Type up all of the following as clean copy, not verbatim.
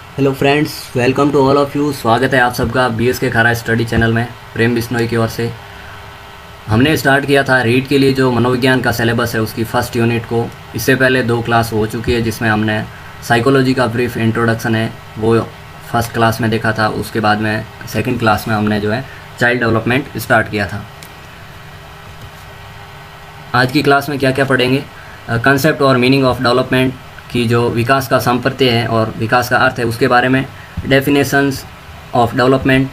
Hello friends, welcome to all of you. स्वागत है आप सबका बीएस के खारा स्टडी चैनल में। प्रेम बिश्नोई की ओर से हमने स्टार्ट किया था रीड के लिए जो मनोविज्ञान का सिलेबस है उसकी फ़र्स्ट यूनिट को। इससे पहले 2 क्लास हो चुकी है जिसमें हमने साइकोलॉजी का ब्रीफ इंट्रोडक्शन है वो फर्स्ट क्लास में देखा था। उसके बाद में सेकंड क्लास में हमने जो है चाइल्ड डेवलपमेंट स्टार्ट किया था। आज की क्लास में क्या क्या पढ़ेंगे, कंसेप्ट और मीनिंग ऑफ डेवलपमेंट की जो विकास का संप्रत्यय है और विकास का अर्थ है उसके बारे में, डेफिनेशंस ऑफ डेवलपमेंट,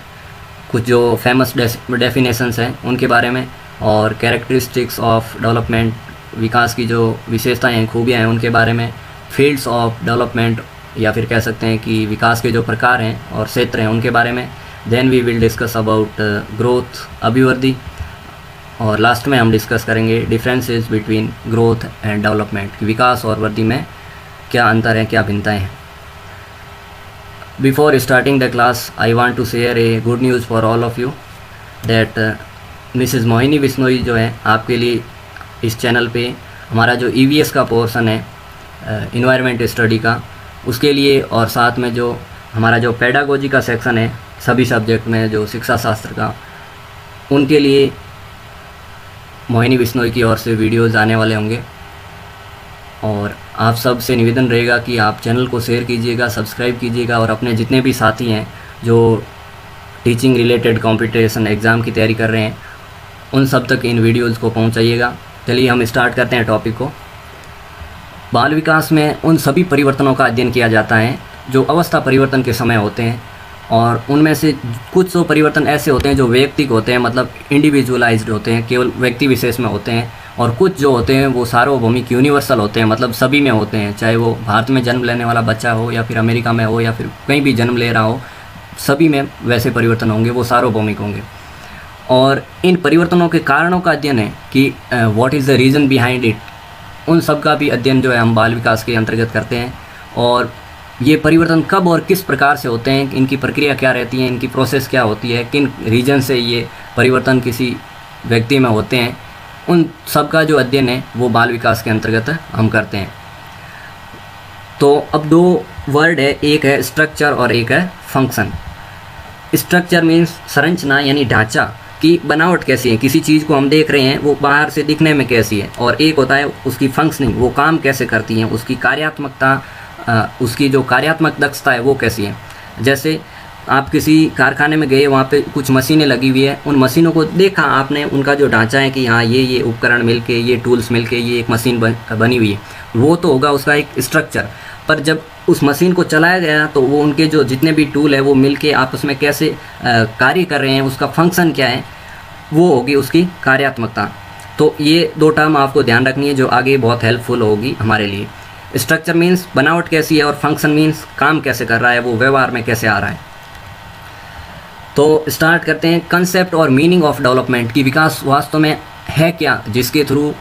कुछ जो फेमस डेफिनेशंस हैं उनके बारे में, और कैरेक्टरिस्टिक्स ऑफ डेवलपमेंट, विकास की जो विशेषताएं हैं खूबियाँ हैं उनके बारे में, फील्ड्स ऑफ डेवलपमेंट या फिर कह सकते हैं कि विकास के जो प्रकार हैं और क्षेत्र हैं उनके बारे में। Then we will discuss about growth, अभिवृद्धि, और लास्ट में हम डिस्कस करेंगे differences between growth and development, कि विकास और वृद्धि में क्या अंतर है, क्या भिन्नताएं हैं। Before starting the class I want to share a good news for all of you that Mrs Mohini Bishnoi जो है आपके लिए इस चैनल पे हमारा जो ईवीएस का पोर्शन है इन्वायरमेंट स्टडी का, उसके लिए, और साथ में जो हमारा जो पेडागोजी का सेक्शन है सभी सब्जेक्ट में जो शिक्षा शास्त्र का, उनके लिए मोहिनी बिश्नोई की ओर से वीडियोज़ आने वाले होंगे। और आप सब से निवेदन रहेगा कि आप चैनल को शेयर कीजिएगा, सब्सक्राइब कीजिएगा, और अपने जितने भी साथी हैं जो टीचिंग रिलेटेड कॉम्पिटिशन एग्ज़ाम की तैयारी कर रहे हैं उन सब तक इन वीडियोज़ को पहुंचाइएगा। चलिए हम स्टार्ट करते हैं टॉपिक को। बाल विकास में उन सभी परिवर्तनों का अध्ययन किया जाता है जो अवस्था परिवर्तन के समय होते हैं, और उनमें से कुछ तो परिवर्तन ऐसे होते हैं जो वैयक्तिक होते हैं, मतलब इंडिविजुअलाइज्ड होते हैं, केवल व्यक्ति विशेष में होते हैं, और कुछ जो होते हैं वो सार्वभौमिक यूनिवर्सल होते हैं, मतलब सभी में होते हैं, चाहे वो भारत में जन्म लेने वाला बच्चा हो या फिर अमेरिका में हो या फिर कहीं भी जन्म ले रहा हो, सभी में वैसे परिवर्तन होंगे, वो सार्वभौमिक होंगे। और इन परिवर्तनों के कारणों का अध्ययन है कि what is the reason behind it, उन सब का भी अध्ययन जो है हम बाल विकास के अंतर्गत करते हैं। और ये परिवर्तन कब और किस प्रकार से होते हैं, इनकी प्रक्रिया क्या रहती है, इनकी प्रोसेस क्या होती है, किन रीजन से ये परिवर्तन किसी व्यक्ति में होते हैं, उन सब का जो अध्ययन है वो बाल विकास के अंतर्गत हम करते हैं। तो अब 2 वर्ड है, एक है स्ट्रक्चर और एक है फंक्शन। स्ट्रक्चर मीन्स संरचना यानी ढांचा, की बनावट कैसी है, किसी चीज़ को हम देख रहे हैं वो बाहर से दिखने में कैसी है, और एक होता है उसकी फंक्शनिंग, वो काम कैसे करती हैं, उसकी कार्यात्मकता, उसकी जो कार्यात्मक दक्षता है वो कैसी है। जैसे आप किसी कारखाने में गए, वहाँ पे कुछ मशीनें लगी हुई है, उन मशीनों को देखा आपने, उनका जो ढांचा है कि हाँ ये उपकरण मिलके, ये टूल्स मिलके ये एक मशीन बनी हुई है, वो तो होगा उसका एक स्ट्रक्चर। पर जब उस मशीन को चलाया गया तो वो उनके जो जितने भी टूल है वो मिलके आपस में कैसे कार्य कर रहे हैं, उसका फंक्शन क्या है, वो होगी उसकी कार्यात्मकता। तो ये 2 टर्म आपको ध्यान रखनी है जो आगे बहुत हेल्पफुल होगी हमारे लिए। स्ट्रक्चर मीन्स बनावट कैसी है, और फंक्शन मीन्स काम कैसे कर रहा है, वो व्यवहार में कैसे आ रहा है। तो स्टार्ट करते हैं। कंसेप्ट और मीनिंग ऑफ डेवलपमेंट, की विकास वास्तव में है क्या, जिसके थ्रू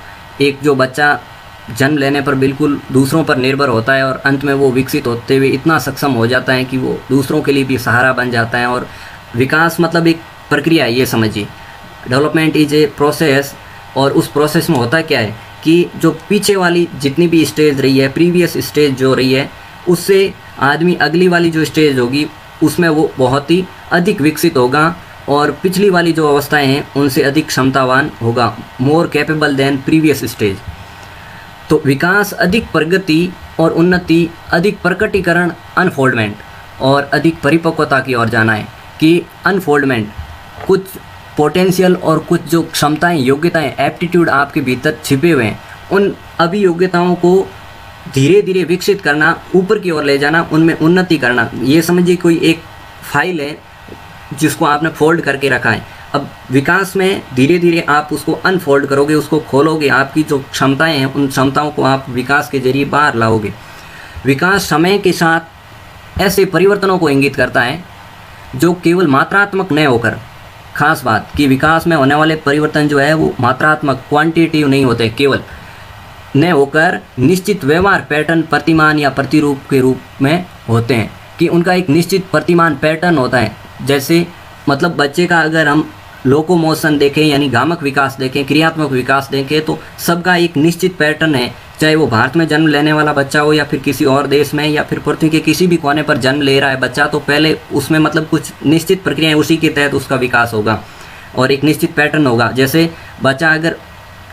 एक जो बच्चा जन्म लेने पर बिल्कुल दूसरों पर निर्भर होता है और अंत में वो विकसित होते हुए इतना सक्षम हो जाता है कि वो दूसरों के लिए भी सहारा बन जाता है। और विकास मतलब एक प्रक्रिया है, ये समझिए। डेवलपमेंट इज ए प्रोसेस, और उस प्रोसेस में होता क्या है कि जो पीछे वाली जितनी भी स्टेज रही है, प्रीवियस स्टेज जो रही है, उससे आदमी अगली वाली जो स्टेज होगी उसमें वो बहुत ही अधिक विकसित होगा, और पिछली वाली जो अवस्थाएं हैं उनसे अधिक क्षमतावान होगा, more capable than previous stage. तो विकास अधिक प्रगति और उन्नति, अधिक प्रकटीकरण, अनफोल्डमेंट, और अधिक परिपक्वता की ओर जाना है। कि अनफोल्डमेंट, कुछ पोटेंशियल और कुछ जो क्षमताएं, योग्यताएं, एप्टीट्यूड आपके भीतर छिपे हुए हैं, उन अभियोग्यताओं को धीरे धीरे विकसित करना, ऊपर की ओर ले जाना, उनमें उन्नति करना। ये समझिए कोई एक फाइल है जिसको आपने फोल्ड करके रखा है। अब विकास में धीरे धीरे आप उसको अनफोल्ड करोगे, उसको खोलोगे, आपकी जो क्षमताएं हैं उन क्षमताओं को आप विकास के जरिए बाहर लाओगे। विकास समय के साथ ऐसे परिवर्तनों को इंगित करता है जो केवल मात्रात्मक न होकर, खास बात कि विकास में होने वाले परिवर्तन जो है वो मात्रात्मक, क्वांटिटेटिव नहीं होते, केवल न होकर निश्चित व्यवहार पैटर्न, प्रतिमान या प्रतिरूप के रूप में होते हैं। कि उनका एक निश्चित प्रतिमान पैटर्न होता है। जैसे मतलब बच्चे का अगर हम लोकोमोशन देखें यानी गामक विकास देखें, क्रियात्मक विकास देखें, तो सबका एक निश्चित पैटर्न है चाहे वो भारत में जन्म लेने वाला बच्चा हो या फिर किसी और देश में या फिर पृथ्वी के किसी भी कोने पर जन्म ले रहा है बच्चा, तो पहले उसमें मतलब कुछ निश्चित प्रक्रियाएं, उसी के तहत उसका विकास होगा और एक निश्चित पैटर्न होगा। जैसे बच्चा अगर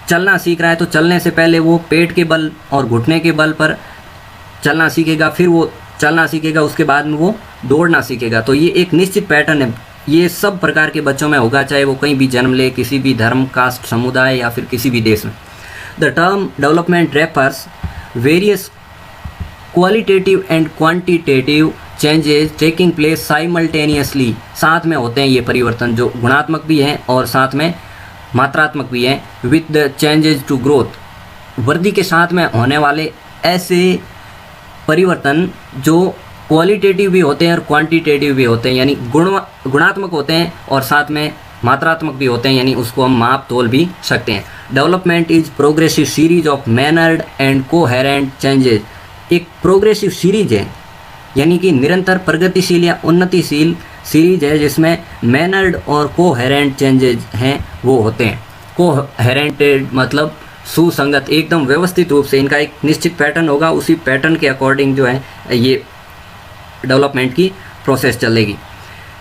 चलना सीख रहा है तो चलने से पहले वो पेट के बल और घुटने के बल पर चलना सीखेगा, फिर वो चलना सीखेगा, उसके बाद में वो दौड़ना सीखेगा। तो ये एक निश्चित पैटर्न है, ये सब प्रकार के बच्चों में होगा, चाहे वो कहीं भी जन्म ले, किसी भी धर्म, कास्ट, समुदाय या फिर किसी भी देश में। The term development refers various qualitative and quantitative changes taking place simultaneously. साथ में होते हैं ये परिवर्तन जो गुणात्मक भी हैं और साथ में मात्रात्मक भी हैं। With the changes to growth, वृद्धि के साथ में होने वाले ऐसे परिवर्तन जो क्वालिटेटिव भी होते हैं और क्वांटिटेटिव भी होते हैं, यानी गुणात्मक होते हैं और साथ में मात्रात्मक भी होते हैं, यानी उसको हम माप तोल भी सकते हैं। Development is progressive series of mannered and coherent changes. एक प्रोग्रेसिव सीरीज है, यानी कि निरंतर प्रगतिशील या उन्नतिशील सीरीज है जिसमें मैनर्ड और कोहेरेंट चेंजेस हैं वो होते हैं। कोहेरेंटेड मतलब सुसंगत, एकदम व्यवस्थित रूप से इनका एक निश्चित पैटर्न होगा, उसी पैटर्न के अकॉर्डिंग जो है ये डेवलपमेंट की प्रोसेस चलेगी।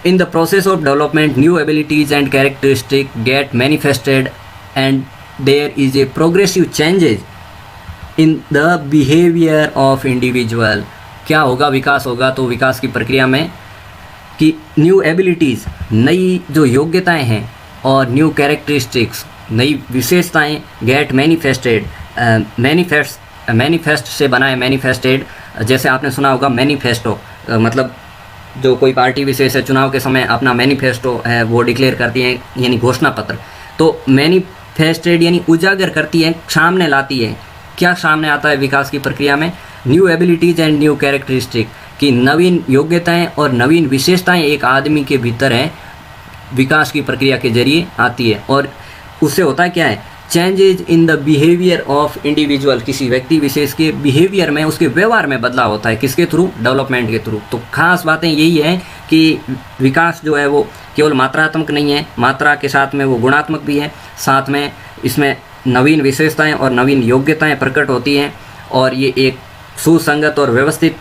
In the process of development new abilities and characteristic get manifested and there is a progressive changes in the behaviour of individual. क्या होगा? विकास होगा। तो विकास की प्रक्रिया में कि न्यू एबिलिटीज़, नई जो योग्यताएं हैं, और न्यू कैरेक्टरिस्टिक्स, नई विशेषताएं, गेट मैनिफेस्टेड, मैनिफेस्ट से बना है मैनिफेस्टेड। जैसे आपने सुना होगा मैनिफेस्टो, मतलब जो कोई पार्टी विशेष है चुनाव के समय अपना मैनिफेस्टो है वो डिक्लेयर करती है, यानी घोषणा पत्र। तो मैनिफेस्टेड यानी उजागर करती है, सामने लाती है। क्या सामने आता है विकास की प्रक्रिया में? New abilities and new characteristic, कि नवीन योग्यताएं और नवीन विशेषताएं एक आदमी के भीतर हैं, विकास की प्रक्रिया के जरिए आती है। और उससे होता क्या है? Changes in the behaviour of individual, किसी व्यक्ति विशेष के बिहेवियर में, उसके व्यवहार में बदलाव होता है। किसके थ्रू? डेवलपमेंट के थ्रू। तो खास बातें यही है कि विकास जो है वो केवल मात्रात्मक नहीं है, मात्रा के साथ में वो गुणात्मक भी है, साथ में इसमें नवीन विशेषताएं और नवीन योग्यताएं प्रकट होती हैं, और ये एक सुसंगत और व्यवस्थित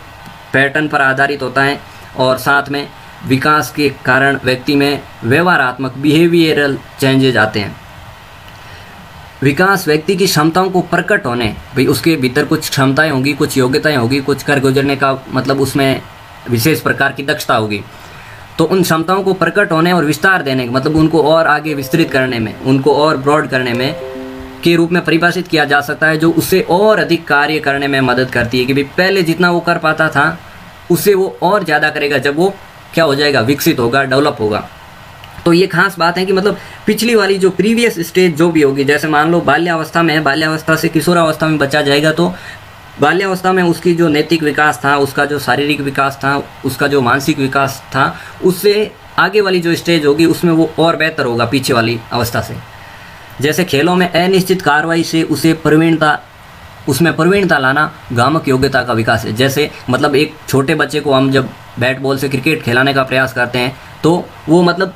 पैटर्न पर आधारित होता है, और साथ में विकास के कारण व्यक्ति में व्यवहारात्मक बिहेवियरल चेंजेज आते हैं। विकास व्यक्ति की क्षमताओं को प्रकट होने, भाई उसके भीतर कुछ क्षमताएं होंगी, कुछ योग्यताएं होगी, कुछ कर गुजरने का मतलब उसमें विशेष प्रकार की दक्षता होगी। तो उन क्षमताओं को प्रकट होने और विस्तार देने, मतलब उनको और आगे विस्तृत करने में, उनको और ब्रॉड करने में के रूप में परिभाषित किया जा सकता है, जो उससे और अधिक कार्य करने में मदद करती है। कि भाई पहले जितना वो कर पाता था उससे वो और ज़्यादा करेगा जब वो क्या हो जाएगा? विकसित होगा, डेवलप होगा। तो ये खास बात है कि मतलब पिछली वाली जो प्रीवियस स्टेज जो भी होगी, जैसे मान लो बाल्यावस्था में है, बाल्यावस्था से किशोरावस्था में बच्चा जाएगा, तो बाल्यावस्था में उसकी जो नैतिक विकास था, उसका जो शारीरिक विकास था, उसका जो मानसिक विकास था, उससे आगे वाली जो स्टेज होगी उसमें वो और बेहतर होगा पीछे वाली अवस्था से। जैसे खेलों में अनिश्चित कार्रवाई से उसमें प्रवीणता लाना गामक योग्यता का विकास है। जैसे मतलब एक छोटे बच्चे को हम जब बैट बॉल से क्रिकेट खिलाने का प्रयास करते हैं तो वो मतलब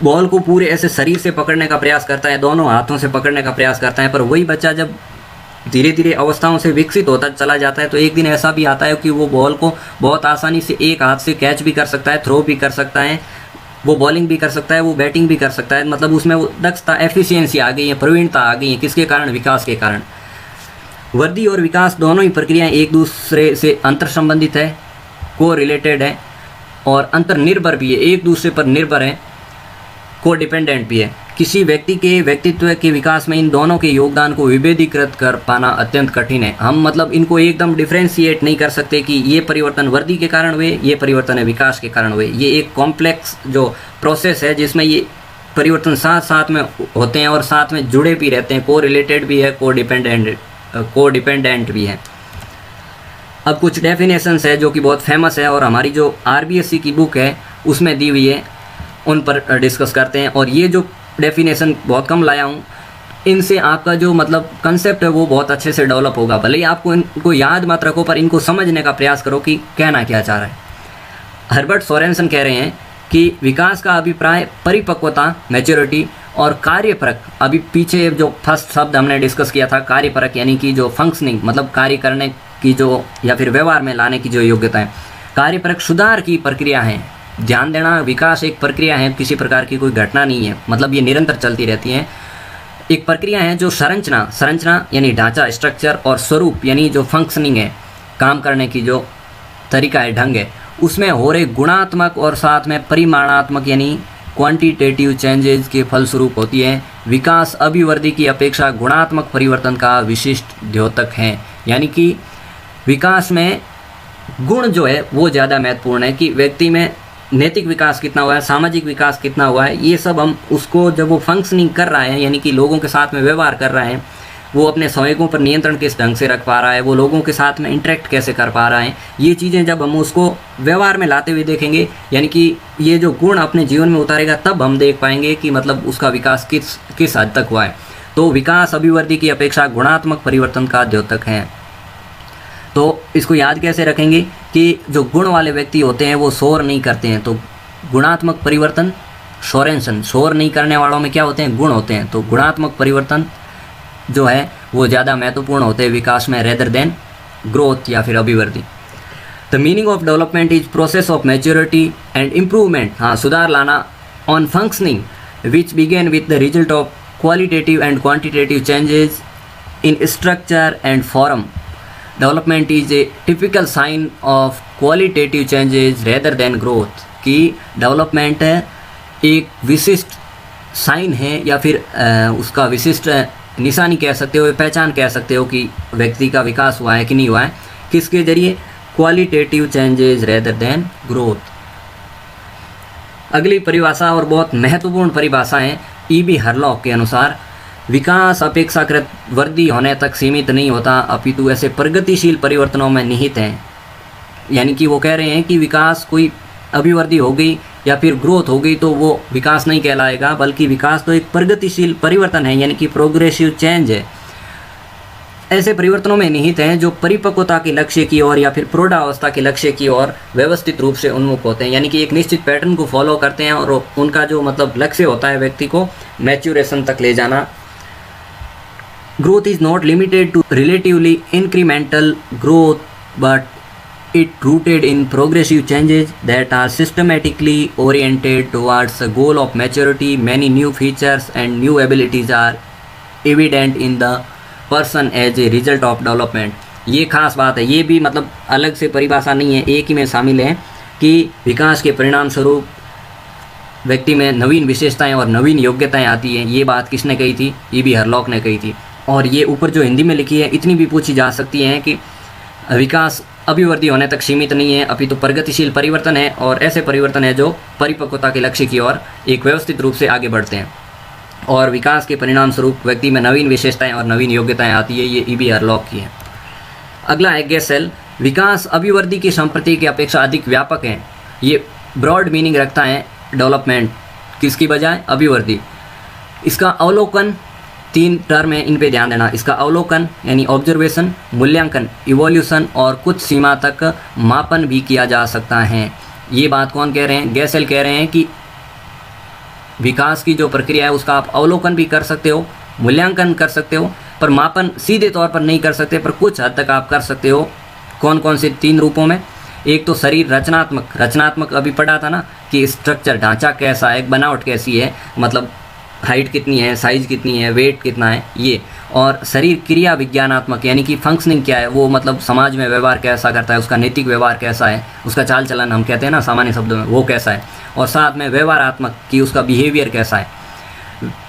बॉल को पूरे ऐसे शरीर से पकड़ने का प्रयास करता है, दोनों हाथों से पकड़ने का प्रयास करता है, पर वही बच्चा जब धीरे धीरे अवस्थाओं से विकसित होता चला जाता है तो एक दिन ऐसा भी आता है कि वो बॉल को बहुत आसानी से एक हाथ से कैच भी कर सकता है, थ्रो भी कर सकता है, वो बॉलिंग भी कर सकता है, वो बैटिंग भी कर सकता है। मतलब उसमें वो दक्षता, एफिशिएंसी आ गई है, प्रवीणता आ गई है। किसके कारण? विकास के कारण। वृद्धि और विकास दोनों ही प्रक्रियाएं एक दूसरे से अंतर संबंधित है, को रिलेटेड है, और अंतर निर्भर भी है, एक दूसरे पर निर्भर है, को डिपेंडेंट भी है। किसी व्यक्ति के व्यक्तित्व के विकास में इन दोनों के योगदान को विभेदीकृत कर पाना अत्यंत कठिन है। हम मतलब इनको एकदम डिफ्रेंशिएट नहीं कर सकते कि ये परिवर्तन वृद्धि के कारण हुए, ये परिवर्तन है विकास के कारण हुए। ये एक कॉम्प्लेक्स जो प्रोसेस है जिसमें ये परिवर्तन साथ साथ में होते हैं और साथ में जुड़े भी रहते हैं, को रिलेटेड भी है, को डिपेंडेंट भी है। अब कुछ डेफिनेशंस है जो कि बहुत फेमस है और हमारी जो RBSC की बुक है उसमें दी हुई है, उन पर डिस्कस करते हैं। और ये जो डेफिनेशन बहुत कम लाया हूँ, इनसे आपका जो मतलब कंसेप्ट है वो बहुत अच्छे से डेवलप होगा। भले ही आपको इनको याद मत रखो, पर इनको समझने का प्रयास करो कि कहना क्या चाह रहा है। हर्बर्ट सोरेनसन कह रहे हैं कि विकास का अभिप्राय परिपक्वता, मैच्योरिटी और कार्यपरक, अभी पीछे जो फर्स्ट शब्द हमने डिस्कस किया था कार्यपरक, यानी कि जो फंक्शनिंग मतलब कार्य करने की जो या फिर व्यवहार में लाने की जो योग्यता है। कार्यपरक सुधार की प्रक्रिया है। ध्यान देना, विकास एक प्रक्रिया है, किसी प्रकार की कोई घटना नहीं है, मतलब ये निरंतर चलती रहती है। एक प्रक्रिया है जो संरचना यानी ढांचा स्ट्रक्चर और स्वरूप यानी जो फंक्शनिंग है, काम करने की जो तरीका है, ढंग है, उसमें हो रहे गुणात्मक और साथ में परिमाणात्मक यानी क्वांटिटेटिव चेंजेस के फलस्वरूप होती है। विकास अभिवृद्धि की अपेक्षा गुणात्मक परिवर्तन का विशिष्ट द्योतक है। यानी कि विकास में गुण जो है वो ज़्यादा महत्वपूर्ण है कि व्यक्ति में नैतिक विकास कितना हुआ है, सामाजिक विकास कितना हुआ है, ये सब हम उसको जब वो फंक्शनिंग कर रहा है यानी कि लोगों के साथ में व्यवहार कर रहा है, वो अपने संवेगों पर नियंत्रण किस ढंग से रख पा रहा है, वो लोगों के साथ में इंटरेक्ट कैसे कर पा रहा है, ये चीज़ें जब हम उसको व्यवहार में लाते हुए देखेंगे, यानी कि ये जो गुण अपने जीवन में उतारेगा, तब हम देख पाएंगे कि मतलब उसका विकास किस हद तक हुआ है। तो विकास अभिवृद्धि की अपेक्षा गुणात्मक परिवर्तन का द्योतक है। तो इसको याद कैसे रखेंगे कि जो गुण वाले व्यक्ति होते हैं वो शोर नहीं करते हैं, तो गुणात्मक परिवर्तन शोरेंसन, शोर नहीं करने वालों में क्या होते हैं, गुण होते हैं। तो गुणात्मक परिवर्तन जो है वो ज़्यादा महत्वपूर्ण होते हैं विकास में रेदर देन ग्रोथ या फिर अभिवृद्धि। The meaning of development is process of maturity and improvement, हाँ सुधार लाना, on functioning which begin with the result of qualitative and quantitative changes in structure and form. Development is a typical sign of qualitative changes rather than growth, कि development एक विशिष्ट sign है या फिर उसका विशिष्ट निशानी कह सकते हो, पहचान कह सकते हो कि व्यक्ति का विकास हुआ है कि नहीं हुआ है, किसके जरिए, qualitative changes rather than growth. अगली परिभाषा और बहुत महत्वपूर्ण परिभाषा है ई.बी. हरलॉक के अनुसार, विकास अपेक्षाकृत वृद्धि होने तक सीमित नहीं होता अपितु ऐसे प्रगतिशील परिवर्तनों में निहित है। यानी कि वो कह रहे हैं कि विकास कोई अभिवृद्धि हो गई या फिर ग्रोथ हो गई तो वो विकास नहीं कहलाएगा, बल्कि विकास तो एक प्रगतिशील परिवर्तन है, यानी कि प्रोग्रेसिव चेंज है। ऐसे परिवर्तनों में निहित हैं जो परिपक्वता के लक्ष्य की ओर या फिर प्रौढ़ावस्था के लक्ष्य की ओर व्यवस्थित रूप से उन्मुख होते हैं, यानी कि एक निश्चित पैटर्न को फॉलो करते हैं और उनका जो मतलब लक्ष्य होता है व्यक्ति को मैच्योरेशन तक ले जाना। Growth is not limited to relatively incremental growth but it rooted in progressive changes that are systematically oriented towards a goal of maturity. Many new features and new abilities are evident in the person as a result of development. ये खास बात है, ये भी मतलब अलग से परिभाषा नहीं है, एक ही में शामिल है कि विकास के परिणाम स्वरूप व्यक्ति में नवीन विशेषताएं और नवीन योग्यताएं आती हैं। ये बात किसने कही थी, ई.बी. हरलॉक ने कही थी। और ये ऊपर जो हिंदी में लिखी है इतनी भी पूछी जा सकती है कि विकास अभिवृद्धि होने तक सीमित नहीं है अपितु प्रगतिशील परिवर्तन है, और ऐसे परिवर्तन है जो परिपक्वता के लक्ष्य की ओर एक व्यवस्थित रूप से आगे बढ़ते हैं और विकास के परिणाम स्वरूप व्यक्ति में नवीन विशेषताएं और नवीन योग्यताएं आती है। ये ई.बी. हरलॉक की है। अगला है गेसेल, विकास अभिवृद्धि की संप्रति की अपेक्षा अधिक व्यापक है। ये ब्रॉड मीनिंग रखता है डेवलपमेंट किसकी बजाय, अभिवृद्धि। इसका अवलोकन, 3 टर्म है, इन पे ध्यान देना। इसका अवलोकन यानी ऑब्जर्वेशन, मूल्यांकन इवोल्यूशन और कुछ सीमा तक मापन भी किया जा सकता है। ये बात कौन कह रहे हैं, गेसेल कह रहे हैं कि विकास की जो प्रक्रिया है उसका आप अवलोकन भी कर सकते हो, मूल्यांकन कर सकते हो, पर मापन सीधे तौर पर नहीं कर सकते, पर कुछ हद तक आप कर सकते हो। कौन कौन से 3 रूपों में, एक तो शरीर रचनात्मक अभी पढ़ा था ना कि स्ट्रक्चर, ढांचा कैसा है, बनावट कैसी है, मतलब हाइट कितनी है, साइज कितनी है, वेट कितना है, ये। और शरीर क्रिया विज्ञानात्मक यानी कि फंक्शनिंग क्या है, वो मतलब समाज में व्यवहार कैसा करता है, उसका नैतिक व्यवहार कैसा है, उसका चाल चलन हम कहते हैं ना सामान्य शब्दों में, वो कैसा है। और साथ में व्यवहारात्मक कि उसका बिहेवियर कैसा है।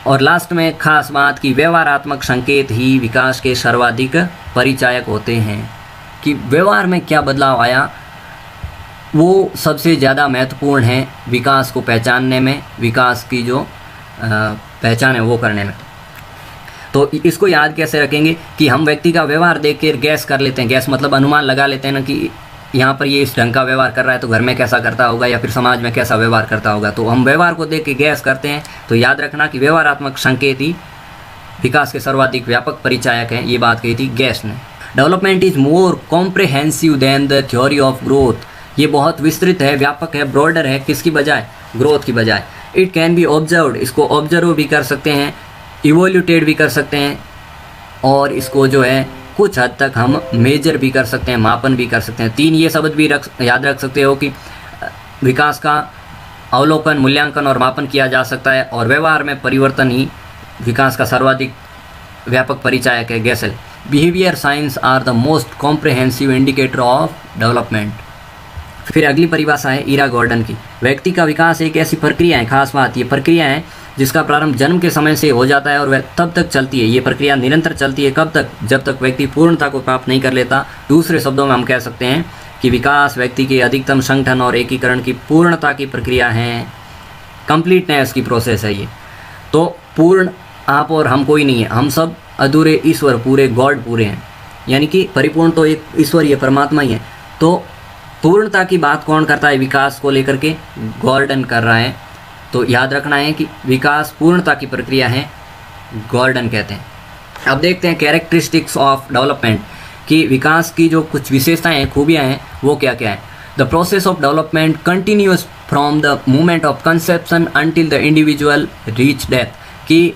और लास्ट में खास बात कि व्यवहारात्मक संकेत ही विकास के सर्वाधिक परिचायक होते हैं, कि व्यवहार में क्या बदलाव आया वो सबसे ज़्यादा महत्वपूर्ण है विकास को पहचानने में, विकास की जो पहचान है वो करने में। तो इसको याद कैसे रखेंगे कि हम व्यक्ति का व्यवहार देख कर गैस कर लेते हैं, गैस मतलब अनुमान लगा लेते हैं ना कि यहाँ पर ये इस ढंग का व्यवहार कर रहा है तो घर में कैसा करता होगा या फिर समाज में कैसा व्यवहार करता होगा, तो हम व्यवहार को देख के गैस करते हैं। तो याद रखना कि व्यवहारात्मक संकेत ही विकास के सर्वाधिक व्यापक परिचायक हैं, ये बात कही थी गैस ने। Development is more comprehensive than the theory of growth, ये बहुत विस्तृत है, व्यापक है, ब्रॉडर है, किसकी बजाय, ग्रोथ की बजाय। इट कैन बी ऑब्जर्व्ड, इसको ऑब्जर्व भी कर सकते हैं, इवोल्यूटेड भी कर सकते हैं, और इसको जो है कुछ हद तक हम मेजर भी कर सकते हैं, मापन भी कर सकते हैं। 3 ये शब्द भी याद रख सकते हो कि विकास का अवलोकन, मूल्यांकन और मापन किया जा सकता है, और व्यवहार में परिवर्तन ही विकास का सर्वाधिक व्यापक परिचायक है। Gesell, behaviour science are the most comprehensive indicator of development. फिर अगली परिभाषा है ईरा गॉर्डन की। व्यक्ति का विकास एक ऐसी प्रक्रिया है, खास बात ये प्रक्रिया है जिसका प्रारंभ जन्म के समय से हो जाता है और वह तब तक चलती है। ये प्रक्रिया निरंतर चलती है, कब तक? जब तक व्यक्ति पूर्णता को प्राप्त नहीं कर लेता। दूसरे शब्दों में हम कह सकते हैं कि विकास व्यक्ति के अधिकतम संगठन और एकीकरण की पूर्णता की प्रक्रिया है, कंप्लीटनेस की प्रोसेस है ये। तो पूर्ण आप और हम कोई नहीं है, हम सब अधूरे ईश्वर पूरे, गॉड पूरे हैं, यानी कि परिपूर्ण तो एक ईश्वर ही है, परमात्मा ही है। तो पूर्णता की बात कौन करता है विकास को लेकर के? गॉर्डन कर रहा है। तो याद रखना है कि विकास पूर्णता की प्रक्रिया है, गॉर्डन कहते हैं। अब देखते हैं कैरेक्टरिस्टिक्स ऑफ डेवलपमेंट, कि विकास की जो कुछ विशेषताएं हैं, खूबियां हैं, वो क्या क्या है। The process of development continuous from the moment of conception until the individual reach death, कि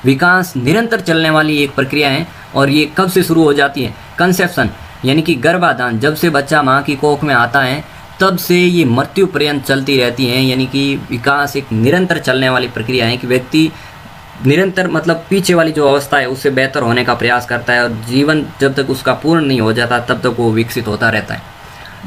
विकास निरंतर चलने वाली एक प्रक्रिया है। और ये कब से शुरू हो जाती है? कंसेप्शन यानी कि गर्भाधान, जब से बच्चा माँ की कोख में आता है तब से ये मृत्यु पर्यंत चलती रहती हैं। यानी कि विकास एक निरंतर चलने वाली प्रक्रिया है कि व्यक्ति निरंतर, मतलब पीछे वाली जो अवस्था है उससे बेहतर होने का प्रयास करता है, और जीवन जब तक उसका पूर्ण नहीं हो जाता तब तक वो विकसित होता रहता है।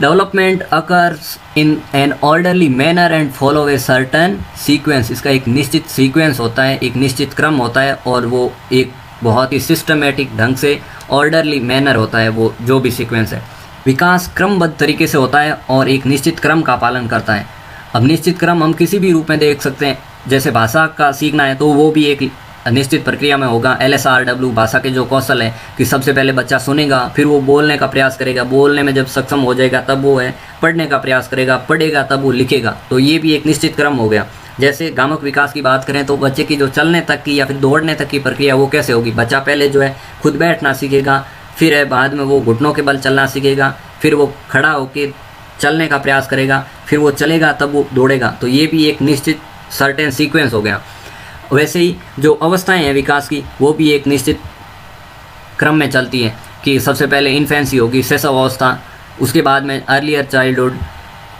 Development occurs in an orderly manner and follow a certain sequence, इसका एक निश्चित सीक्वेंस होता है, एक निश्चित क्रम होता है, और वो एक बहुत ही सिस्टमेटिक ढंग से ऑर्डरली मैनर होता है वो जो भी सीक्वेंस है। विकास क्रमबद्ध तरीके से होता है और एक निश्चित क्रम का पालन करता है। अब निश्चित क्रम हम किसी भी रूप में देख सकते हैं, जैसे भाषा का सीखना है तो वो भी एक निश्चित प्रक्रिया में होगा। LSRW भाषा के जो कौशल है कि सबसे पहले बच्चा सुनेगा, फिर वो बोलने का प्रयास करेगा, बोलने में जब सक्षम हो जाएगा तब वो है पढ़ने का प्रयास करेगा, पढ़ेगा तब वो लिखेगा। तो ये भी एक निश्चित क्रम हो गया। जैसे गामक विकास की बात करें तो बच्चे की जो चलने तक की या फिर दौड़ने तक की प्रक्रिया वो कैसे होगी? बच्चा पहले जो है खुद बैठना सीखेगा, फिर है बाद में वो घुटनों के बल चलना सीखेगा, फिर वो खड़ा होकर चलने का प्रयास करेगा, फिर वो चलेगा तब वो दौड़ेगा। तो ये भी एक निश्चित सर्टेन सीक्वेंस हो गया। वैसे ही जो अवस्थाएं हैं विकास की वो भी एक निश्चित क्रम में चलती है कि सबसे पहले इन्फेंसी होगी, शैशव अवस्था, उसके बाद में अर्लियर चाइल्डहुड,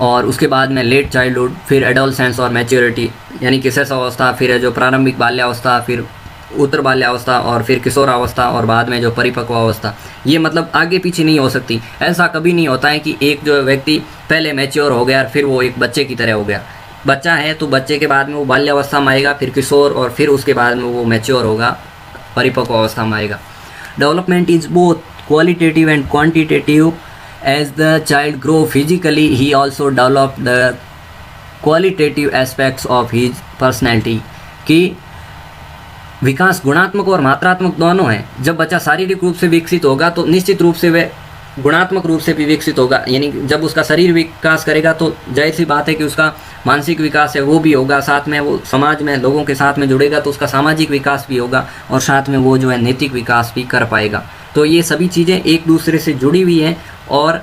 और उसके बाद में लेट चाइल्डहुड, फिर एडोलसेंस और मैच्योरिटी यानी कि शैशव अवस्था, फिर है जो प्रारंभिक बाल्यावस्था, फिर उत्तर बाल्यावस्था, और फिर किशोरावस्था, और बाद में जो परिपक्व अवस्था। ये मतलब आगे पीछे नहीं हो सकती। ऐसा कभी नहीं होता है कि एक जो व्यक्ति पहले मैच्योर हो गया फिर वो एक बच्चे की तरह हो गया। बच्चा है तो बच्चे के बाद में वो बाल्यावस्था में आएगा, फिर किशोर, और फिर उसके बाद में वो मैच्योर होगा, परिपक्व अवस्था में आएगा। Development is both qualitative and quantitative. As the child grow physically he also develop the qualitative aspects of his personality, कि विकास गुणात्मक और मात्रात्मक दोनों हैं। जब बच्चा शारीरिक रूप से विकसित होगा तो निश्चित रूप से वह गुणात्मक रूप से भी विकसित होगा, यानी जब उसका शरीर विकास करेगा तो जाहिर सी बात है कि उसका मानसिक विकास है वो भी होगा, साथ में वो समाज में लोगों के साथ में जुड़ेगा तो उसका सामाजिक विकास भी होगा, और साथ में वो जो है नैतिक विकास भी कर पाएगा। तो ये सभी चीज़ें एक दूसरे से जुड़ी हुई हैं, और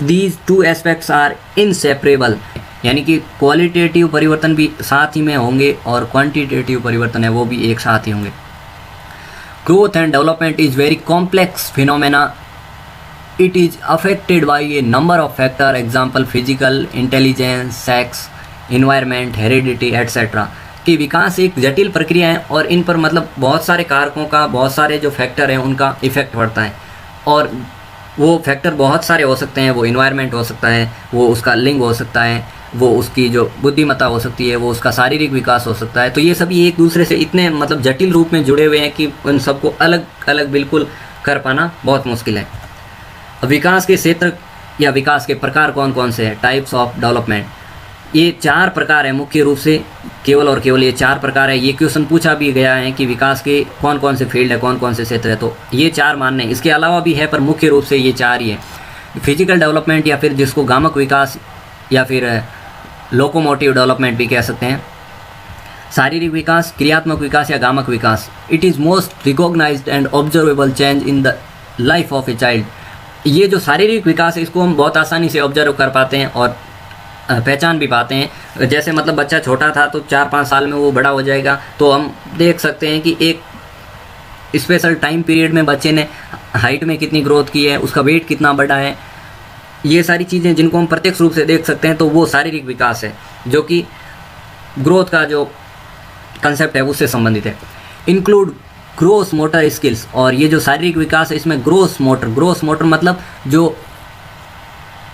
these two aspects are inseparable, यानी कि क्वालिटेटिव परिवर्तन भी साथ ही में होंगे और क्वांटिटेटिव परिवर्तन है वो भी एक साथ ही होंगे। Growth and development is very complex phenomena. It is affected by a number of factors, example physical, intelligence, sex, environment, heredity, etc. कि विकास एक जटिल प्रक्रिया है और इन पर मतलब बहुत सारे कारकों का, बहुत सारे जो फैक्टर हैं उनका इफेक्ट पड़ता है, और वो फैक्टर बहुत सारे हो सकते हैं। वो इन्वायरमेंट हो सकता है, वो उसका लिंग हो सकता है, वो उसकी जो बुद्धिमत्ता हो सकती है, वो उसका शारीरिक विकास हो सकता है। तो ये सभी एक दूसरे से इतने मतलब जटिल रूप में जुड़े हुए हैं कि उन सबको अलग अलग बिल्कुल कर पाना बहुत मुश्किल है। विकास के क्षेत्र या विकास के प्रकार कौन कौन से हैं? टाइप्स ऑफ डेवलपमेंट, ये 4 प्रकार है मुख्य रूप से, केवल और केवल ये 4 प्रकार है। ये क्वेश्चन पूछा भी गया है कि विकास के कौन कौन से फील्ड है, कौन कौन से क्षेत्र है, तो ये 4 मानने, इसके अलावा भी है पर मुख्य रूप से ये 4 ही है। फिजिकल डेवलपमेंट या फिर जिसको गामक विकास या फिर लोकोमोटिव डेवलपमेंट भी कह सकते हैं। शारीरिक विकास, क्रियात्मक विकास या गामक विकास। It is most recognised and observable change in the life of a child. ये जो शारीरिक विकास है इसको हम बहुत आसानी से ऑब्जर्व कर पाते हैं और पहचान भी पाते हैं। जैसे मतलब बच्चा छोटा था तो 4-5 साल में वो बड़ा हो जाएगा, तो हम देख सकते हैं कि एक स्पेशल टाइम पीरियड में बच्चे ने हाइट में कितनी ग्रोथ की है, उसका वेट कितना बढ़ा है। ये सारी चीज़ें जिनको हम प्रत्यक्ष रूप से देख सकते हैं, तो वो शारीरिक विकास है जो कि ग्रोथ का जो कंसेप्ट है उससे संबंधित है। इंक्लूड ग्रोस मोटर स्किल्स, और ये जो शारीरिक विकास है इसमें ग्रोस मोटर मतलब जो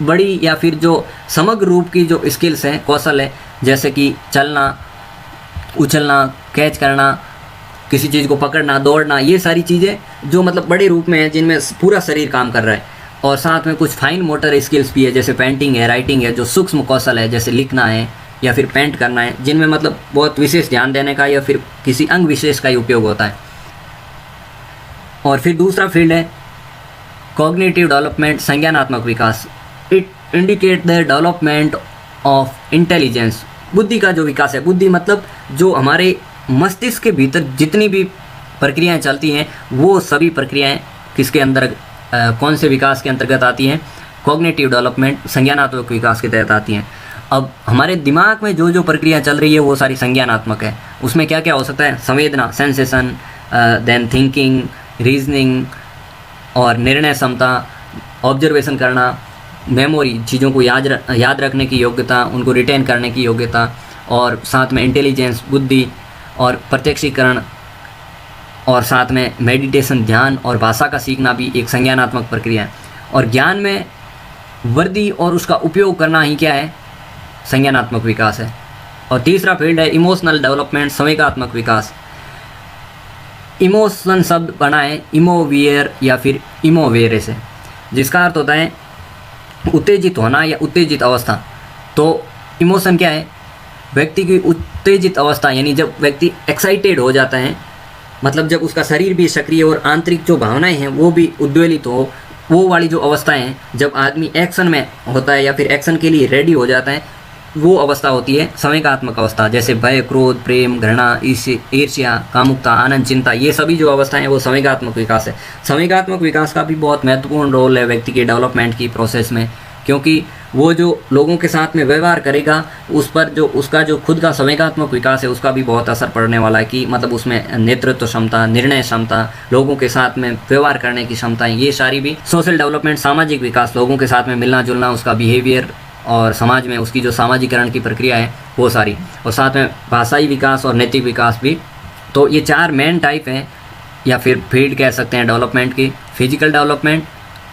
बड़ी या फिर जो समग्र रूप की जो स्किल्स हैं, कौशल है, जैसे कि चलना, उछलना, कैच करना, किसी चीज़ को पकड़ना, दौड़ना, ये सारी चीज़ें जो मतलब बड़े रूप में हैं, जिनमें पूरा शरीर काम कर रहा है। और साथ में कुछ फाइन मोटर स्किल्स भी है, जैसे पेंटिंग है, राइटिंग है, जो सूक्ष्म कौशल है, जैसे लिखना है या फिर पेंट करना है, जिनमें मतलब बहुत विशेष ध्यान देने का या फिर किसी अंग विशेष का ही उपयोग होता है। और फिर दूसरा फील्ड है कॉग्निटिव डेवलपमेंट, संज्ञानात्मक विकास। It indicate the development of intelligence, बुद्धि का जो विकास है। बुद्धि मतलब जो हमारे मस्तिष्क के भीतर जितनी भी प्रक्रियाएं चलती हैं, वो सभी प्रक्रियाएं किसके अंदर, कौन से विकास के अंतर्गत आती हैं? कॉग्निटिव डेवलपमेंट, संज्ञानात्मक विकास के तहत आती हैं। अब हमारे दिमाग में जो जो प्रक्रिया चल रही है वो सारी संज्ञानात्मक है। उसमें क्या क्या हो सकता है? संवेदना, सेंसेशन, देन थिंकिंग, रीजनिंग और निर्णय क्षमता, ऑब्जर्वेशन करना, मेमोरी, चीज़ों को याद रखने की योग्यता, उनको रिटेन करने की योग्यता, और साथ में इंटेलिजेंस, बुद्धि, और प्रत्यक्षीकरण, और साथ में मेडिटेशन, ध्यान और भाषा का सीखना भी एक संज्ञानात्मक प्रक्रिया है। और ज्ञान में वृद्धि और उसका उपयोग करना ही क्या है? संज्ञानात्मक विकास है। और तीसरा फील्ड है इमोशनल डेवलपमेंट, संवेगात्मक विकास। इमोशन शब्द बना है इमोवियर या फिर इमोवेरे से, जिसका अर्थ होता है उत्तेजित होना या उत्तेजित अवस्था। तो इमोशन क्या है? व्यक्ति की उत्तेजित अवस्था, यानी जब व्यक्ति एक्साइटेड हो जाता है, मतलब जब उसका शरीर भी सक्रिय और आंतरिक जो भावनाएं हैं वो भी उद्वेलित हो, वो वाली जो अवस्थाएं हैं, जब आदमी एक्शन में होता है या फिर एक्शन के लिए रेडी हो जाता है, वो अवस्था होती है संवेगात्मक अवस्था। जैसे भय, क्रोध, प्रेम, घृणा, ईर्ष्या, कामुकता, आनंद, चिंता, ये सभी जो अवस्थाएं हैं वो संवेगात्मक विकास है। संवेगात्मक विकास का भी बहुत महत्वपूर्ण रोल है व्यक्ति के डेवलपमेंट की प्रोसेस में, क्योंकि वो जो लोगों के साथ में व्यवहार करेगा उस पर जो उसका जो खुद का संवेगात्मक विकास है उसका भी बहुत असर पड़ने वाला है। कि मतलब उसमें नेतृत्व क्षमता, निर्णय क्षमता, लोगों के साथ में व्यवहार करने की क्षमताएं, ये सारी भी। सोशल डेवलपमेंट, सामाजिक विकास, लोगों के साथ में मिलना जुलना, उसका बिहेवियर, और समाज में उसकी जो सामाजिकरण की प्रक्रिया है वो सारी। और साथ में भाषाई विकास और नैतिक विकास भी। तो ये 4 मेन टाइप हैं या फिर फील्ड कह सकते हैं डेवलपमेंट की: physical development,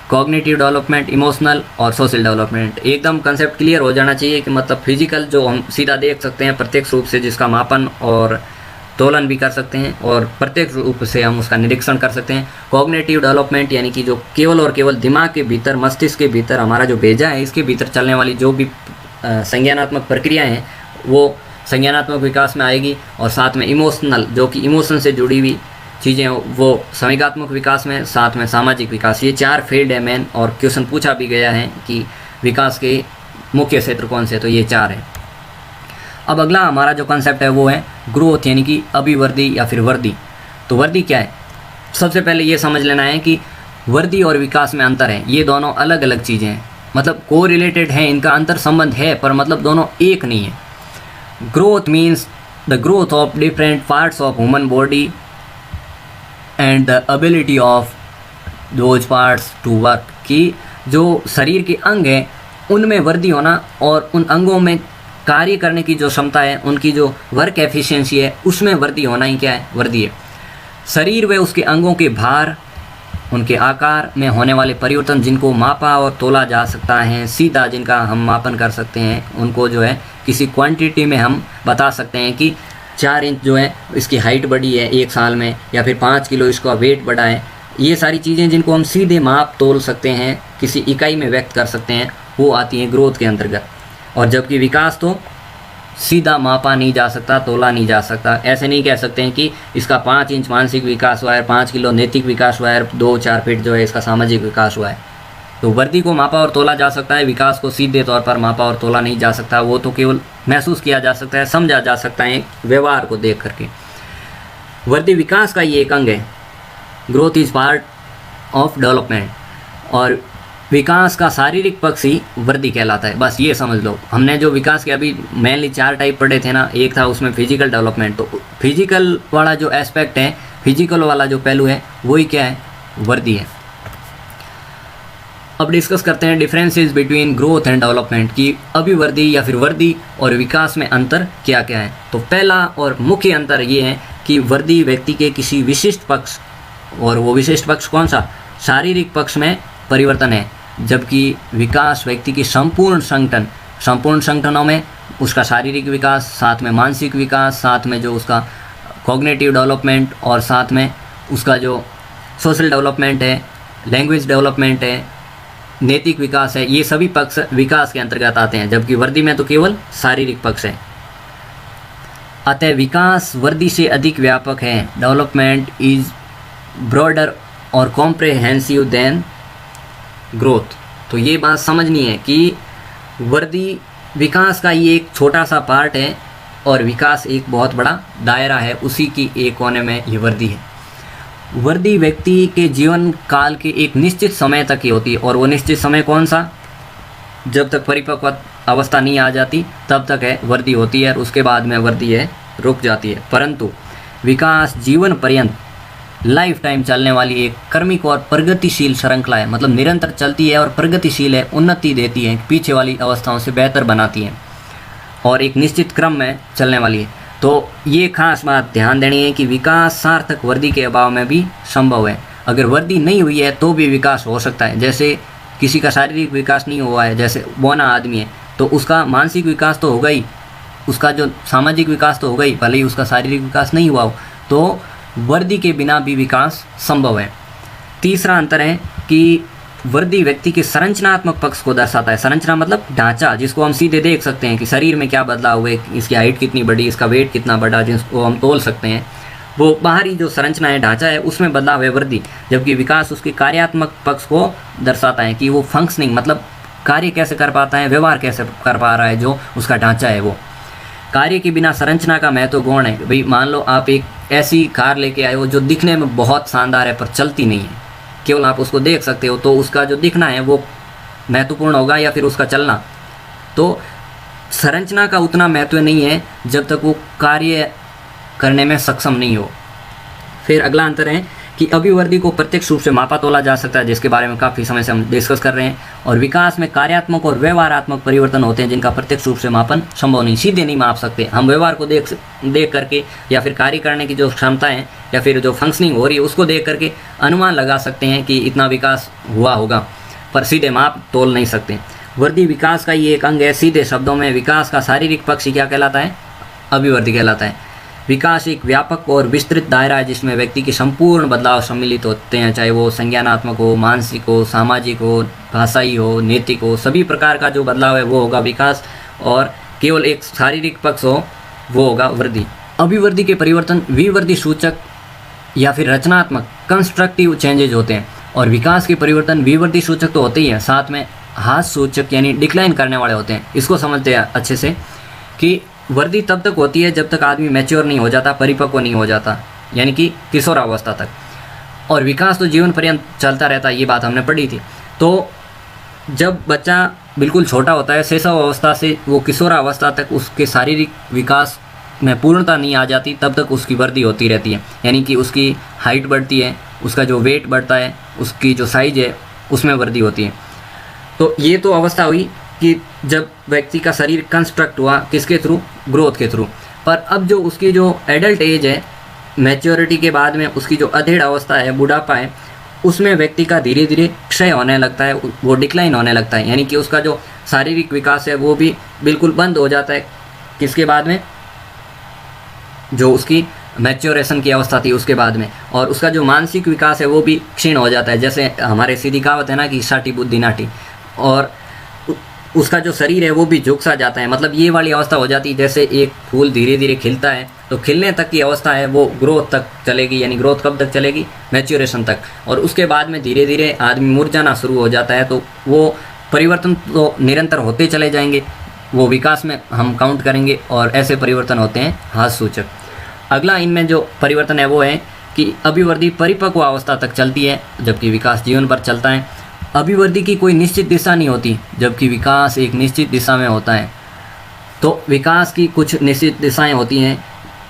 cognitive development, emotional और सोशल डेवलपमेंट। एकदम कंसेप्ट क्लियर हो जाना चाहिए कि मतलब फिजिकल जो हम सीधा देख सकते हैं प्रत्यक्ष रूप से, जिसका मापन और तोलन भी कर सकते हैं, और प्रत्यक्ष रूप से हम उसका निरीक्षण कर सकते हैं। कॉग्निटिव डेवलपमेंट यानी कि जो केवल और केवल दिमाग के भीतर, मस्तिष्क के भीतर, हमारा जो भेजा है इसके भीतर चलने वाली जो भी संज्ञानात्मक प्रक्रियाएं हैं वो संज्ञानात्मक विकास में आएगी। और साथ में इमोशनल, जो कि इमोशन से जुड़ी हुई चीज़ें वो संवेगात्मक विकास में, साथ में सामाजिक विकास। ये 4 फील्ड है मेन, और क्वेश्चन पूछा भी गया है कि विकास के मुख्य क्षेत्र कौन से, तो ये 4 है। अब अगला हमारा जो कंसेप्ट है वो है ग्रोथ, यानी कि अभिवृद्धि या फिर वृद्धि। तो वृद्धि क्या है? सबसे पहले ये समझ लेना है कि वृद्धि और विकास में अंतर है। ये दोनों अलग अलग चीज़ें हैं, मतलब को रिलेटेड हैं, इनका अंतर संबंध है, पर मतलब दोनों एक नहीं है। Growth means the growth of different parts of human body and the ability of those parts to work. कि जो शरीर के अंग हैं उनमें वृद्धि होना, और उन अंगों में कार्य करने की जो क्षमता है, उनकी जो वर्क एफिशिएंसी है, उसमें वृद्धि होना ही क्या है? वृद्धि है। शरीर व उसके अंगों के भार, उनके आकार में होने वाले परिवर्तन, जिनको मापा और तोला जा सकता है, सीधा जिनका हम मापन कर सकते हैं, उनको जो है किसी क्वांटिटी में हम बता सकते हैं कि 4 इंच जो है इसकी हाइट बढ़ी है 1 साल में, या फिर 5 किलो इसका वेट बढ़ा है। ये सारी चीज़ें जिनको हम सीधे माप तोल सकते हैं, किसी इकाई में व्यक्त कर सकते हैं, वो आती हैं ग्रोथ के अंतर्गत। और जबकि विकास तो सीधा मापा नहीं जा सकता, तोला नहीं जा सकता। ऐसे नहीं कह सकते हैं कि इसका 5 इंच मानसिक विकास हुआ है, 5 किलो नैतिक विकास हुआ है, 2-4 फीट जो है इसका सामाजिक विकास हुआ है। तो वृद्धि को मापा और तोला जा सकता है, विकास को सीधे तौर पर मापा और तोला नहीं जा सकता। वो तो केवल महसूस किया जा सकता है, समझा जा सकता है व्यवहार को देख करके। वृद्धि विकास का ये एक अंग है। Growth is part of development. और विकास का शारीरिक पक्ष ही वृद्धि कहलाता है। बस ये समझ लो। हमने जो विकास के अभी मेनली 4 टाइप पढ़े थे ना, एक था उसमें फिजिकल डेवलपमेंट, तो फिजिकल वाला जो एस्पेक्ट है, फिजिकल वाला जो पहलू है वही क्या है, वृद्धि है। अब डिस्कस करते हैं differences between growth and development, की अभिवृद्धि या फिर वृद्धि और विकास में अंतर क्या क्या है। तो पहला और मुख्य अंतर ये है कि वृद्धि व्यक्ति के किसी विशिष्ट पक्ष, और वो विशिष्ट पक्ष कौन सा, शारीरिक पक्ष में परिवर्तन है, जबकि विकास व्यक्ति की संपूर्ण संगठनों में उसका शारीरिक विकास, साथ में मानसिक विकास, साथ में जो उसका कॉग्निटिव डेवलपमेंट, और साथ में उसका जो सोशल डेवलपमेंट है, लैंग्वेज डेवलपमेंट है, नैतिक विकास है, ये सभी पक्ष विकास के अंतर्गत आते हैं, जबकि वृद्धि में तो केवल शारीरिक पक्ष है। अतः विकास वृद्धि से अधिक व्यापक है। डेवलपमेंट इज ब्रॉडर और कॉम्प्रहेंसिव देन ग्रोथ। तो ये बात समझनी है कि वृद्धि विकास का ये एक छोटा सा पार्ट है और विकास एक बहुत बड़ा दायरा है, उसी की एक कोने में ये वृद्धि है। वृद्धि व्यक्ति के जीवन काल के एक निश्चित समय तक ही होती है, और वो निश्चित समय कौन सा, जब तक परिपक्व अवस्था नहीं आ जाती तब तक है वृद्धि होती है, और उसके बाद में वृद्धि है रुक जाती है। परंतु विकास जीवन पर्यंत लाइफ टाइम चलने वाली एक क्रमिक और प्रगतिशील श्रृंखला है, मतलब निरंतर चलती है और प्रगतिशील है, उन्नति देती है, पीछे वाली अवस्थाओं से बेहतर बनाती है और एक निश्चित क्रम में चलने वाली है। तो ये खास बात ध्यान देनी है कि विकास सार्थक वृद्धि के अभाव में भी संभव है। अगर वृद्धि नहीं हुई है तो भी विकास हो सकता है। जैसे किसी का शारीरिक विकास नहीं हुआ है, जैसे बौना आदमी है, तो उसका मानसिक विकास तो होगा ही, उसका जो सामाजिक विकास तो होगा ही, भले ही उसका शारीरिक विकास नहीं हुआ हो, तो वृद्धि के बिना भी विकास संभव है। तीसरा अंतर है कि वृद्धि व्यक्ति के संरचनात्मक पक्ष को दर्शाता है। संरचना मतलब ढांचा, जिसको हम सीधे देख सकते हैं कि शरीर में क्या बदलाव हुए, इसकी हाइट कितनी बढ़ी, इसका वेट कितना बढ़ा, जिसको हम तोल सकते हैं, वो बाहरी जो संरचना है, ढांचा है, उसमें बदलाव है वृद्धि। जबकि विकास उसके कार्यात्मक पक्ष को दर्शाता है कि वो फंक्शनिंग मतलब कार्य कैसे कर पाता है, व्यवहार कैसे कर पा रहा है, जो उसका ढांचा है वो। कार्य के बिना संरचना का महत्व गौण है। भाई मान लो आप एक ऐसी कार लेके आए हो जो दिखने में बहुत शानदार है पर चलती नहीं है, केवल आप उसको देख सकते हो, तो उसका जो दिखना है वो महत्वपूर्ण होगा या फिर उसका चलना। तो संरचना का उतना महत्व नहीं है जब तक वो कार्य करने में सक्षम नहीं हो। फिर अगला अंतर है कि अभिवृद्धि को प्रत्यक्ष रूप से मापा तोला जा सकता है, जिसके बारे में काफ़ी समय से हम डिस्कस कर रहे हैं। और विकास में कार्यात्मक और व्यवहारात्मक परिवर्तन होते हैं, जिनका प्रत्यक्ष रूप से मापन संभव नहीं, सीधे नहीं माप सकते। हम व्यवहार को देख करके या फिर कार्य करने की जो क्षमता है या फिर जो फंक्शनिंग हो रही है उसको देख करके अनुमान लगा सकते हैं कि इतना विकास हुआ होगा, पर सीधे माप तोल नहीं सकते। वृद्धि विकास का ये एक अंग है। सीधे शब्दों में विकास का शारीरिक पक्ष क्या कहलाता है, अभिवृद्धि कहलाता है। विकास एक व्यापक और विस्तृत दायरा है जिसमें व्यक्ति के संपूर्ण बदलाव सम्मिलित होते हैं, चाहे वो संज्ञानात्मक हो, मानसिक हो, सामाजिक हो, भाषाई हो, नैतिक हो, सभी प्रकार का जो बदलाव है वो होगा विकास, और केवल एक शारीरिक पक्ष हो वो होगा वृद्धि। अभिवृद्धि के परिवर्तन विवृद्धि सूचक या फिर रचनात्मक कंस्ट्रक्टिव चेंजेज होते हैं, और विकास के परिवर्तन विवृद्धि सूचक तो होते ही हैं, साथ में हास सूचक यानी डिक्लाइन करने वाले होते हैं। इसको समझते हैं अच्छे से कि वृद्धि तब तक होती है जब तक आदमी मैच्योर नहीं हो जाता, परिपक्व नहीं हो जाता, यानी कि किशोरावस्था तक। और विकास तो जीवन पर्यंत चलता रहता है, ये बात हमने पढ़ी थी। तो जब बच्चा बिल्कुल छोटा होता है, शैशव अवस्था से वो किशोरावस्था तक उसके शारीरिक विकास में पूर्णता नहीं आ जाती, तब तक उसकी वृद्धि होती रहती है, यानी कि उसकी हाइट बढ़ती है, उसका जो वेट बढ़ता है, उसकी जो साइज है उसमें वृद्धि होती है। तो ये तो अवस्था हुई कि जब व्यक्ति का शरीर कंस्ट्रक्ट हुआ, किसके थ्रू, ग्रोथ के थ्रू। पर अब जो उसकी जो एडल्ट एज है, मैच्योरिटी के बाद में उसकी जो अधेड़ अवस्था है, बुढ़ापा है, उसमें व्यक्ति का धीरे धीरे क्षय होने लगता है, वो डिक्लाइन होने लगता है, यानी कि उसका जो शारीरिक विकास है वो भी बिल्कुल बंद हो जाता है। किसके बाद में, जो उसकी मैच्योरेशन की अवस्था थी उसके बाद में। और उसका जो मानसिक विकास है वो भी क्षीण हो जाता है। जैसे हमारे सीधी कहावत है ना कि साटी बुद्धि नाटी, और उसका जो शरीर है वो भी झुक सा जाता है। मतलब ये वाली अवस्था हो जाती है जैसे एक फूल धीरे धीरे खिलता है, तो खिलने तक की अवस्था है वो ग्रोथ तक चलेगी, यानी ग्रोथ कब तक चलेगी, मैच्योरेशन तक। और उसके बाद में धीरे धीरे आदमी मुरझाना शुरू हो जाता है। तो वो परिवर्तन तो निरंतर होते चले जाएंगे, वो विकास में हम काउंट करेंगे, और ऐसे परिवर्तन होते हैं हास सूचक। अगला इनमें जो परिवर्तन है वो है कि अभिवृद्धि परिपक्व अवस्था तक चलती है, जबकि विकास जीवन पर चलता है। अभिवृद्धि की कोई निश्चित दिशा नहीं होती, जबकि विकास एक निश्चित दिशा में होता है। तो विकास की कुछ निश्चित दिशाएं होती हैं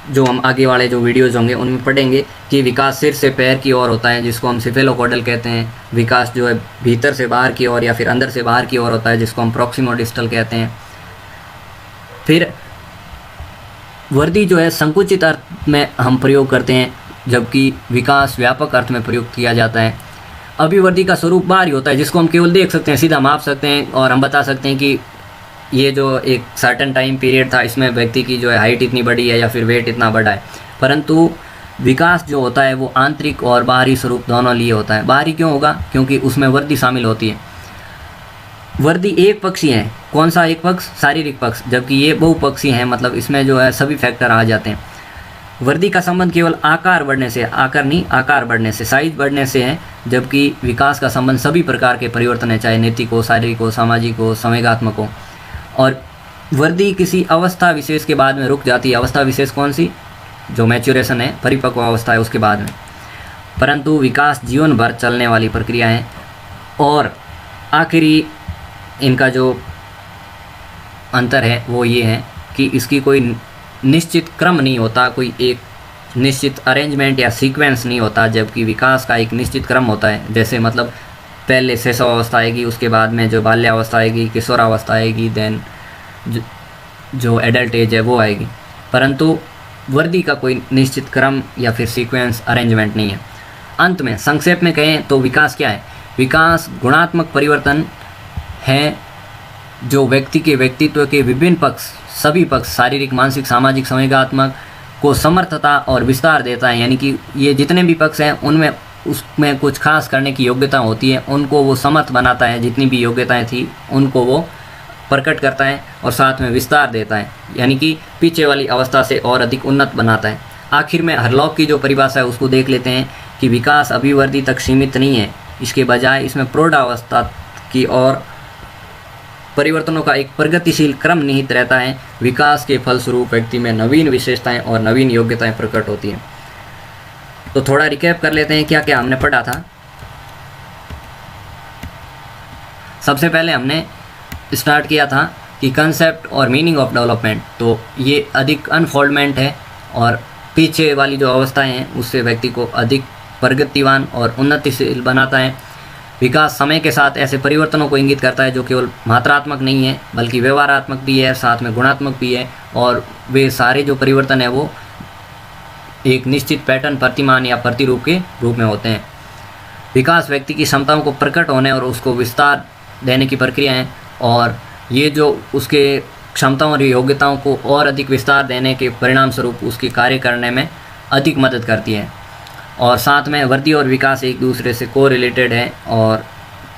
जो हम आगे वाले जो वीडियोज़ होंगे उनमें पढ़ेंगे कि विकास सिर से पैर की ओर होता है, जिसको हम सिफेलोकॉर्डल कहते हैं। विकास जो है भीतर से बाहर की ओर या फिर अंदर से बाहर की ओर होता है, जिसको हम प्रॉक्सिमोडिस्टल कहते हैं। फिर वृद्धि जो है संकुचित अर्थ में हम प्रयोग करते हैं, जबकि विकास व्यापक अर्थ में प्रयोग किया जाता है। अभिवृद्धि का स्वरूप बाहरी होता है, जिसको हम केवल देख सकते हैं, सीधा माप सकते हैं और हम बता सकते हैं कि ये जो एक सर्टेन टाइम पीरियड था इसमें व्यक्ति की जो है हाइट इतनी बड़ी है या फिर वेट इतना बड़ा है। परंतु विकास जो होता है वो आंतरिक और बाहरी स्वरूप दोनों लिए होता है। बाहरी क्यों होगा? क्योंकि उसमें वृद्धि शामिल होती है। वृद्धि एक पक्षी है। कौन सा एक पक्ष? शारीरिक पक्ष। जबकि ये बहुपक्षी हैं, मतलब इसमें जो है सभी फैक्टर आ जाते हैं। वृद्धि का संबंध केवल आकार बढ़ने से, आकार नहीं आकार बढ़ने से, साइज बढ़ने से है, जबकि विकास का संबंध सभी प्रकार के परिवर्तन है, चाहे नैतिक हो, शारीरिक हो, सामाजिक हो, संवेगात्मक हो। और वृद्धि किसी अवस्था विशेष के बाद में रुक जाती है। अवस्था विशेष कौन सी? जो मैच्योरेशन है, परिपक्व अवस्था है, उसके बाद में। परंतु विकास जीवन भर चलने वाली प्रक्रिया है। और आखिरी इनका जो अंतर है वो ये है कि इसकी कोई निश्चित क्रम नहीं होता, कोई एक निश्चित अरेंजमेंट या सीक्वेंस नहीं होता, जबकि विकास का एक निश्चित क्रम होता है। जैसे मतलब पहले शैशवावस्था आएगी, उसके बाद में जो बाल्यावस्था आएगी, किशोरावस्था आएगी, देन जो एडल्ट एज है वो आएगी। परंतु वृद्धि का कोई निश्चित क्रम या फिर सीक्वेंस अरेंजमेंट नहीं है। अंत में संक्षेप में कहें तो विकास क्या है? विकास गुणात्मक परिवर्तन है जो व्यक्ति के व्यक्तित्व के विभिन्न पक्ष, सभी पक्ष, शारीरिक, मानसिक, सामाजिक, संवेगात्मक को समर्थता और विस्तार देता है। यानी कि ये जितने भी पक्ष हैं उनमें उसमें कुछ खास करने की योग्यता होती है, उनको वो समर्थ बनाता है, जितनी भी योग्यताएं थी उनको वो प्रकट करता है और साथ में विस्तार देता है, यानी कि पीछे वाली अवस्था से और अधिक उन्नत बनाता है। आखिर में हरलॉक की जो परिभाषा है उसको देख लेते हैं कि विकास अभिवृद्धि तक सीमित नहीं है, इसके बजाय इसमें प्रौढ़ावस्था की और परिवर्तनों का एक प्रगतिशील क्रम निहित रहता है। विकास के फलस्वरूप व्यक्ति में नवीन विशेषताएं और नवीन योग्यताएं प्रकट होती हैं। तो थोड़ा रिकैप कर लेते हैं क्या क्या हमने पढ़ा था। सबसे पहले हमने स्टार्ट किया था कि कंसेप्ट और मीनिंग ऑफ डेवलपमेंट। तो ये अधिक अनफोल्डमेंट है और पीछे वाली जो अवस्थाएं हैं उससे व्यक्ति को अधिक प्रगतिवान और उन्नतिशील बनाता है। विकास समय के साथ ऐसे परिवर्तनों को इंगित करता है जो केवल मात्रात्मक नहीं है बल्कि व्यवहारात्मक भी है, साथ में गुणात्मक भी है। और वे सारे जो परिवर्तन है वो एक निश्चित पैटर्न, प्रतिमान या प्रतिरूप के रूप में होते हैं। विकास व्यक्ति की क्षमताओं को प्रकट होने और उसको विस्तार देने की प्रक्रिया है, और ये जो उसके क्षमताओं और योग्यताओं को और अधिक विस्तार देने के परिणाम स्वरूप उसकी कार्य करने में अधिक मदद करती है। और साथ में वृद्धि और विकास एक दूसरे से को रिलेटेड है और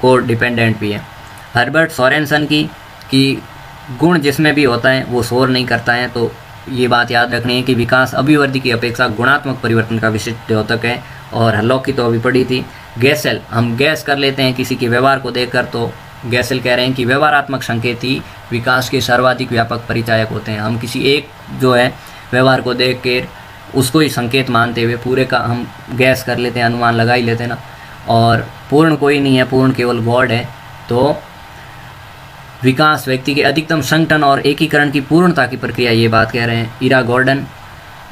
को डिपेंडेंट भी है। हर्बर्ट सोरेनसन की गुण जिसमें भी होता है वो शोर नहीं करता है। तो ये बात याद रखनी है कि विकास अभिवृद्धि की अपेक्षा गुणात्मक परिवर्तन का विशिष्ट द्योतक है। और हरलॉक की तो अभी पढ़ी थी। गैसेल, हम गैस कर लेते हैं किसी के व्यवहार को देखकर, तो गैसेल कह रहे हैं कि व्यवहारात्मक संकेत ही विकास के सर्वाधिक व्यापक परिचायक होते हैं। हम किसी एक जो है व्यवहार को देख कर उसको ही संकेत मानते हुए पूरे का हम गैस कर लेते हैं, अनुमान लगा ही लेते हैं ना। और पूर्ण कोई नहीं है, पूर्ण केवल गॉड है। तो विकास व्यक्ति के अधिकतम संगठन और एकीकरण की पूर्णता की प्रक्रिया, ये बात कह रहे हैं इरा गॉर्डन।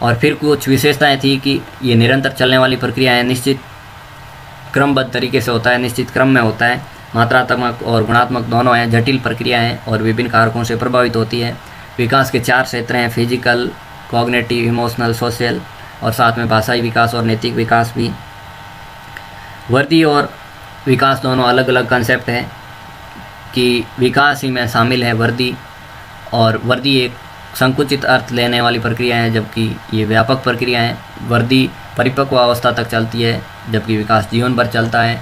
और फिर कुछ विशेषताएं थी कि ये निरंतर चलने वाली प्रक्रिया है, निश्चित क्रमबद्ध तरीके से होता है, निश्चित क्रम में होता है, मात्रात्मक और गुणात्मक दोनों हैं, जटिल प्रक्रिया है और विभिन्न कारकों से प्रभावित होती है। विकास के 4 क्षेत्र हैं, फिजिकल, कॉग्निटिव, इमोशनल, सोशल, और साथ में भाषाई विकास और नैतिक विकास भी। वृद्धि और विकास दोनों अलग अलग कंसेप्ट हैं कि विकास ही में शामिल है वृद्धि, और वृद्धि एक संकुचित अर्थ लेने वाली प्रक्रिया है जबकि ये व्यापक प्रक्रिया है। वृद्धि परिपक्व अवस्था तक चलती है जबकि विकास जीवन भर चलता है।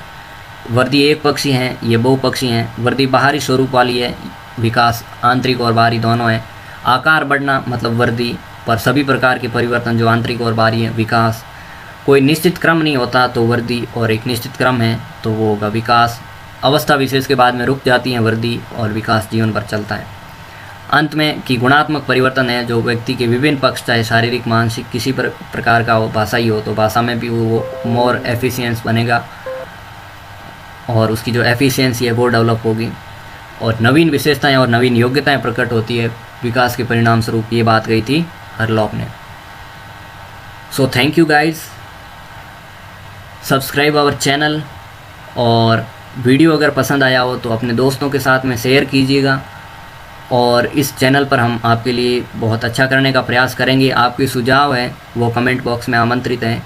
वृद्धि एक पक्षी हैं, ये बहुपक्षी हैं। वृद्धि बाहरी स्वरूप वाली है, विकास आंतरिक और बाहरी दोनों है। आकार बढ़ना मतलब वृद्धि, पर सभी प्रकार के परिवर्तन जो आंतरिक और बाहरी हैं विकास। कोई निश्चित क्रम नहीं होता तो वृद्धि, और एक निश्चित क्रम है तो वो होगा विकास। अवस्था विशेष के बाद में रुक जाती हैं वृद्धि, और विकास जीवन भर चलता है। अंत में कि गुणात्मक परिवर्तन है जो व्यक्ति के विभिन्न पक्ष, चाहे शारीरिक, मानसिक, किसी प्रकार का हो, भाषाई हो तो भाषा में भी वो मोर एफिशिएंस बनेगा। और उसकी जो एफिशिएंसी है वो डेवलप होगी और नवीन विशेषताएं और नवीन योग्यताएं प्रकट होती है। विकास के परिणाम स्वरूप ये बात कही थी हरलॉप ने। So thank you guys, subscribe our channel, और वीडियो अगर पसंद आया हो तो अपने दोस्तों के साथ में शेयर कीजिएगा। और इस चैनल पर हम आपके लिए बहुत अच्छा करने का प्रयास करेंगे। आपके सुझाव हैं वो कमेंट बॉक्स में आमंत्रित हैं।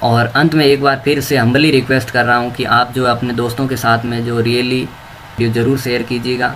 और अंत में एक बार फिर से हम्बली रिक्वेस्ट कर रहा हूँ कि आप जो अपने दोस्तों के साथ में जो रियली ज़रूर शेयर कीजिएगा।